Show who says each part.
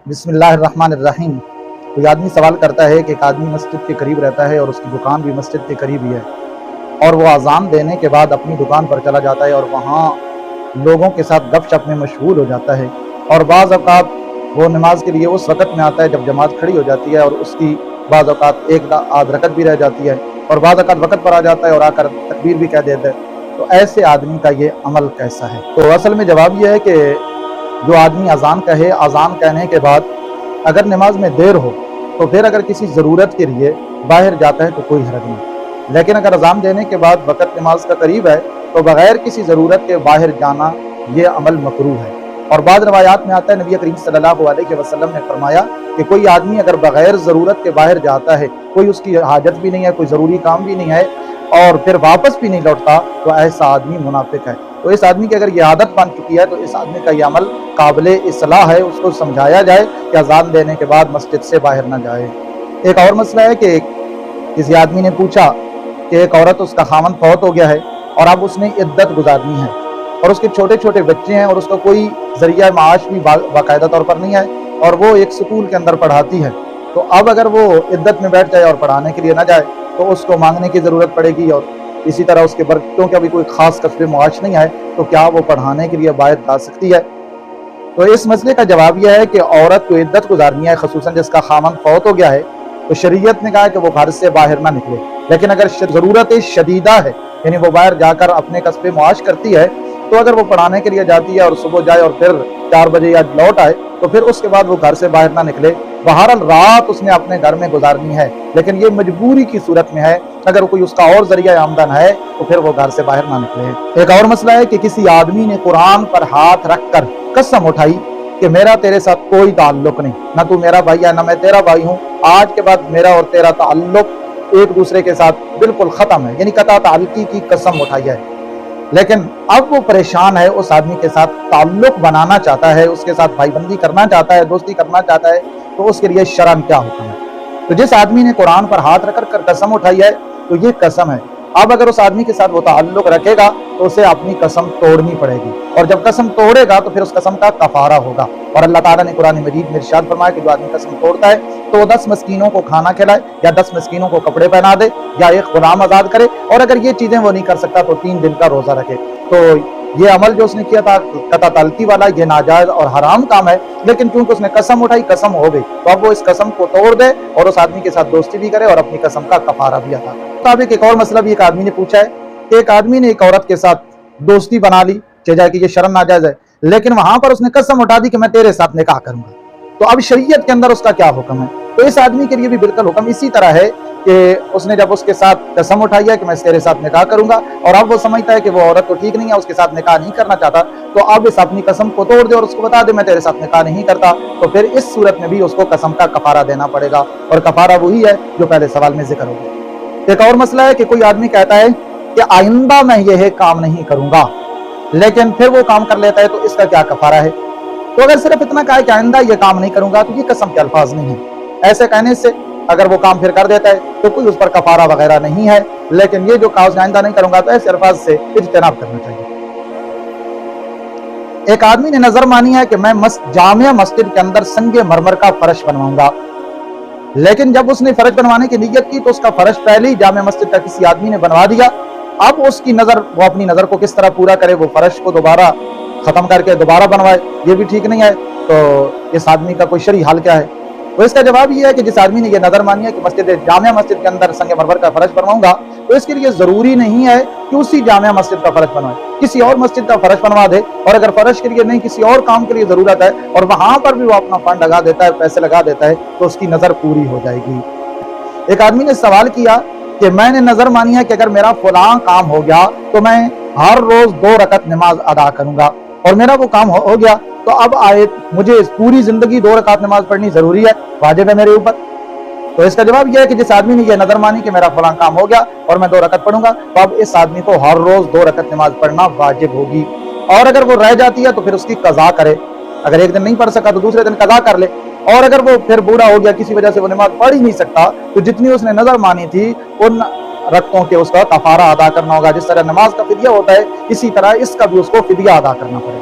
Speaker 1: بسم اللہ الرحمن الرحیم۔ کوئی آدمی سوال کرتا ہے کہ ایک آدمی مسجد کے قریب رہتا ہے اور اس کی دکان بھی مسجد کے قریب ہی ہے، اور وہ اذان دینے کے بعد اپنی دکان پر چلا جاتا ہے اور وہاں لوگوں کے ساتھ گپ شپ میں مشغول ہو جاتا ہے، اور بعض اوقات وہ نماز کے لیے اس وقت میں آتا ہے جب جماعت کھڑی ہو جاتی ہے، اور اس کی بعض اوقات ایک آدھ رکعت بھی رہ جاتی ہے، اور بعض اوقات وقت پر آ جاتا ہے اور آ کر تکبیر بھی کہہ دیتا ہے۔ تو ایسے آدمی کا یہ عمل کیسا ہے؟ تو اصل میں جواب یہ ہے کہ جو آدمی اذان کہے، اذان کہنے کے بعد اگر نماز میں دیر ہو تو پھر اگر کسی ضرورت کے لیے باہر جاتا ہے تو کوئی حرج نہیں، لیکن اگر اذان دینے کے بعد وقت نماز کا قریب ہے تو بغیر کسی ضرورت کے باہر جانا یہ عمل مکروہ ہے۔ اور بعض روایات میں آتا ہے نبی کریم صلی اللہ علیہ وسلم نے فرمایا کہ کوئی آدمی اگر بغیر ضرورت کے باہر جاتا ہے، کوئی اس کی حاجت بھی نہیں ہے، کوئی ضروری کام بھی نہیں ہے، اور پھر واپس بھی نہیں لوٹتا، تو ایسا آدمی منافق ہے۔ تو اس آدمی کی اگر یہ عادت بن چکی ہے تو اس آدمی کا یہ عمل قابل اصلاح ہے، اس کو سمجھایا جائے کہ اذان دینے کے بعد مسجد سے باہر نہ جائے۔ ایک اور مسئلہ ہے کہ کسی آدمی نے پوچھا کہ ایک عورت، اس کا خاوند فوت ہو گیا ہے اور اب اس نے عدت گزارنی ہے، اور اس کے چھوٹے چھوٹے بچے ہیں اور اس کا کوئی ذریعہ معاش بھی باقاعدہ طور پر نہیں ہے، اور وہ ایک سکول کے اندر پڑھاتی ہے، تو اب اگر وہ عدت میں بیٹھ جائے اور پڑھانے کے لیے نہ جائے تو اس کو مانگنے کی ضرورت پڑے گی، اور اسی طرح اس کے برکتوں کا بھی کوئی خاص کسب معاش نہیں ہے، تو کیا وہ پڑھانے کے لیے باہر جا سکتی ہے؟ تو اس مسئلے کا جواب یہ ہے کہ عورت کو عدت گزارنی ہے، خصوصاً جس کا خامند فوت ہو گیا ہے، تو شریعت نے کہا ہے کہ وہ گھر سے باہر نہ نکلے، لیکن اگر ضرورت شدیدہ ہے، یعنی وہ باہر جا کر اپنے کسب معاش کرتی ہے، تو اگر وہ پڑھانے کے لیے جاتی ہے اور صبح جائے اور پھر 4 بجے یا لوٹ آئے تو پھر اس کے بعد وہ گھر سے باہر نہ نکلے۔ بہرحال رات اس نے اپنے گھر میں گزارنی ہے، لیکن یہ مجبوری کی صورت میں ہے، اگر کوئی اس کا اور ذریعہ آمدن ہے تو پھر وہ گھر سے باہر نہ نکلے۔ ایک اور مسئلہ ہے کہ کسی آدمی نے قرآن پر ہاتھ رکھ کر قسم اٹھائی کہ میرا تیرے ساتھ کوئی تعلق نہیں، نہ تو میرا بھائی ہے نہ میں تیرا بھائی ہوں، آج کے بعد میرا اور تیرا تعلق ایک دوسرے کے ساتھ بالکل ختم ہے، یعنی قطع تعلقی کی قسم اٹھائی ہے، لیکن اب وہ پریشان ہے، اس آدمی کے ساتھ تعلق بنانا چاہتا ہے، اس کے ساتھ بھائی بندی کرنا چاہتا ہے، دوستی کرنا چاہتا ہے، تو اس کے لیے شرعاً کیا حکم ہے؟ تو جس آدمی نے قرآن پر ہاتھ رکھ کر قسم اٹھائی ہے تو یہ قسم ہے، اب اگر اس آدمی کے ساتھ وہ تعلق رکھے گا تو اسے اپنی قسم توڑنی پڑے گی، اور جب قسم توڑے گا تو پھر اس قسم کا کفارہ ہوگا۔ اور اللہ تعالیٰ نے قرآن مجید میں ارشاد فرمایا کہ جو آدمی قسم توڑتا ہے تو وہ 10 مسکینوں کو کھانا کھلائے، یا 10 مسکینوں کو کپڑے پہنا دے، یا ایک غلام آزاد کرے، اور اگر یہ چیزیں وہ نہیں کر سکتا تو 3 دن کا روزہ رکھے۔ تو یہ عمل جو اس نے کیا تھا قطع تعلقی والا، یہ ناجائز اور حرام کام ہے، لیکن کیونکہ اس نے قسم اٹھائی، قسم ہو گئی، تو اب وہ اس قسم کو توڑ دے اور اس آدمی کے ساتھ دوستی بھی کرے اور اپنی قسم کا کفارہ بھی ادا کرے۔ مطابق ایک اور مسئلہ بھی ایک آدمی نے پوچھا ہے کہ ایک آدمی نے ایک عورت کے ساتھ دوستی بنا لی، جائے کہ یہ شرم ناجائز ہے، لیکن وہاں پر اس نے قسم اٹھا دی کہ میں تیرے ساتھ نکاح کروں گا، تو اب شریعت کے اندر اس کا کیا حکم ہے؟ تو اس آدمی کے لیے بھی بالکل حکم اسی طرح ہے کہ اس نے جب اس کے ساتھ قسم اٹھائی ہے کہ میں تیرے ساتھ نکاح کروں گا، اور اب وہ سمجھتا ہے کہ وہ عورت تو ٹھیک نہیں ہے، اس کے ساتھ نکاح نہیں کرنا چاہتا، تو اب اس اپنی قسم کو توڑ دے اور اس کو بتا دے میں تیرے ساتھ نکاح نہیں کرتا، تو پھر اس صورت میں بھی اس کو قسم کا کفارہ دینا پڑے گا، اور کفارہ وہی ہے جو پہلے سوال میں ذکر ہو گیا۔ ایک اور مسئلہ ہے کہ کوئی آدمی کہتا ہے کہ آئندہ میں یہ کام نہیں کروں گا، لیکن پھر وہ کام کر لیتا ہے، تو اس کا کیا کفارہ ہے؟ تو اگر صرف اتنا کہا کہ آئندہ یہ کام نہیں کروں گا تو یہ قسم کے الفاظ نہیں ہیں، ایسے کہنے سے اگر وہ کام پھر کر دیتا ہے تو کوئی اس پر کفارہ وغیرہ نہیں ہے، لیکن یہ جو کہا اس نے آئندہ نہیں کروں گا تو ایسے الفاظ سے اجتناب کرنا چاہیے۔ ایک آدمی نے نظر مانی ہے کہ میں جامع مسجد کے اندر سنگ مرمر کا فرش بنواؤں گا، لیکن جب اس نے فرش بنوانے کی نیت کی تو اس کا فرش پہلے ہی جامع مسجد کا کسی آدمی نے بنوا دیا، اب اس کی نظر، وہ اپنی نظر کو کس طرح پورا کرے؟ وہ فرش کو دوبارہ ختم کر کے دوبارہ بنوائے، یہ بھی ٹھیک نہیں ہے، تو اس آدمی کا کوئی شرعی حل کیا ہے؟ تو اس کا جواب یہ ہے کہ جس آدمی نے یہ نظر مانی ہے کہ جامع مسجد کے اندر سنگ مرمر کا فرش بنواؤں گا، تو اس کے لیے ضروری نہیں ہے کہ اسی جامع مسجد کا فرش بنوائے، کسی اور مسجد کا فرش بنوا دے، اور اگر فرش کے لیے نہیں کسی اور کام کے لیے ضرورت ہے اور وہاں پر بھی وہ اپنا فنڈ لگا دیتا ہے، پیسے لگا دیتا ہے، تو اس کی نظر پوری ہو جائے گی۔ ایک آدمی نے سوال کیا کہ میں نے نظر مانی ہے کہ اگر میرا فلاں کام ہو گیا تو میں ہر روز 2 رکعت نماز ادا کروں گا، اور میرا وہ کام ہو گیا، تو اب مجھے پوری زندگی 2 رکعت نماز پڑھنی ضروری ہے، واجب ہے میرے اوپر؟ تو اس کا جواب یہ ہے کہ جس آدمی نے یہ نظر مانی کہ میرا فلاں کام ہو گیا اور میں 2 رکعت پڑھوں گا، تو اب اس آدمی کو ہر روز 2 رکعت نماز پڑھنا واجب ہوگی، اور اگر وہ رہ جاتی ہے تو پھر اس کی قضا کرے، اگر ایک دن نہیں پڑھ سکا تو دوسرے دن قضا کر لے، اور اگر وہ پھر بوڑھا ہو گیا کسی وجہ سے وہ نماز پڑھ ہی نہیں سکتا تو جتنی اس نے نظر مانی تھی ان رکعتوں کے اس کا کفارہ ادا کرنا ہوگا۔ جس طرح نماز کا فدیہ ہوتا ہے اسی طرح اس کا بھی اس کو فدیہ ادا کرنا پڑے گا۔